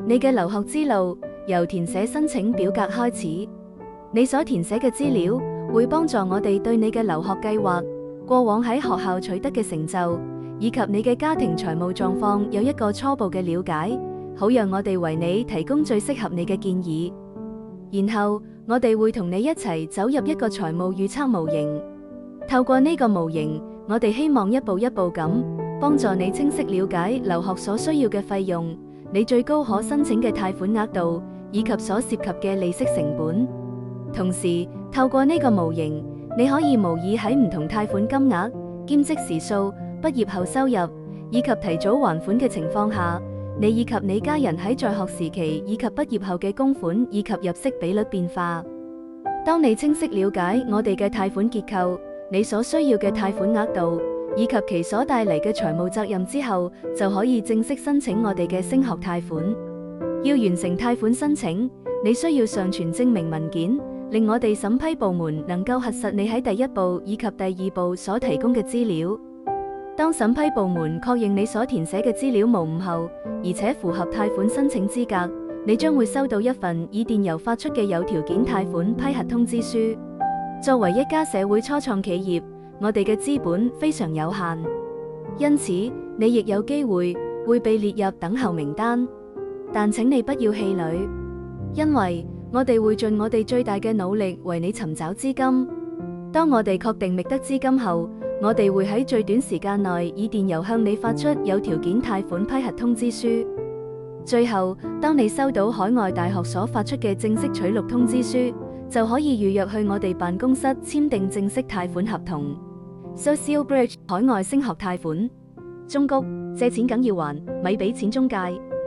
你嘅留學之路由填寫申請表格開始。你所填寫嘅資料會幫助我哋對你嘅留學計劃、過往喺學校取得嘅成就，以及你嘅家庭財務狀況有一個初步嘅了解，好讓我哋為你提供最適合你嘅建議。然後我哋會同你一齊走入一個財務預測模型。透過呢個模型，我哋希望一步一步咁幫助你清晰了解留學所需要嘅費用、你最高可申請嘅貸款額度，以及所涉及嘅利息成本。同時，透過呢個模型，你可以模擬喺唔同貸款金額、兼職時數、畢業後收入，以及提早還款嘅情況下，你以及你家人喺在學時期以及畢業後嘅供款以及入息比率變化。當你清晰了解我哋嘅貸款結構、你所需要嘅貸款額度，以及其所帶嚟嘅財務責任之後，就可以正式申請我哋嘅升學貸款。要完成貸款申請，你需要上傳證明文件，令我哋審批部門能夠核實你喺第一步以及第二步所提供嘅資料。當審批部門確認你所填寫嘅資料無誤後，而且符合貸款申請資格，你將會收到一份以電郵發出嘅有條件貸款批核通知書。作為一家社會初創企業，我哋嘅資本非常有限，因此你亦有機會被列入等候名單。但請你不要氣餒，因為我哋會盡我哋最大嘅努力為你尋找資金。當我哋確定覓得資金後，我哋會喺最短時間內以電郵向你發出有條件貸款批核通知書。最後，當你收到海外大學所發出嘅正式取錄通知書，就可以預約去我哋辦公室簽訂正式貸款合同。Social Bridge 海外升學貸款，忠告：借錢梗要還，咪俾錢中介。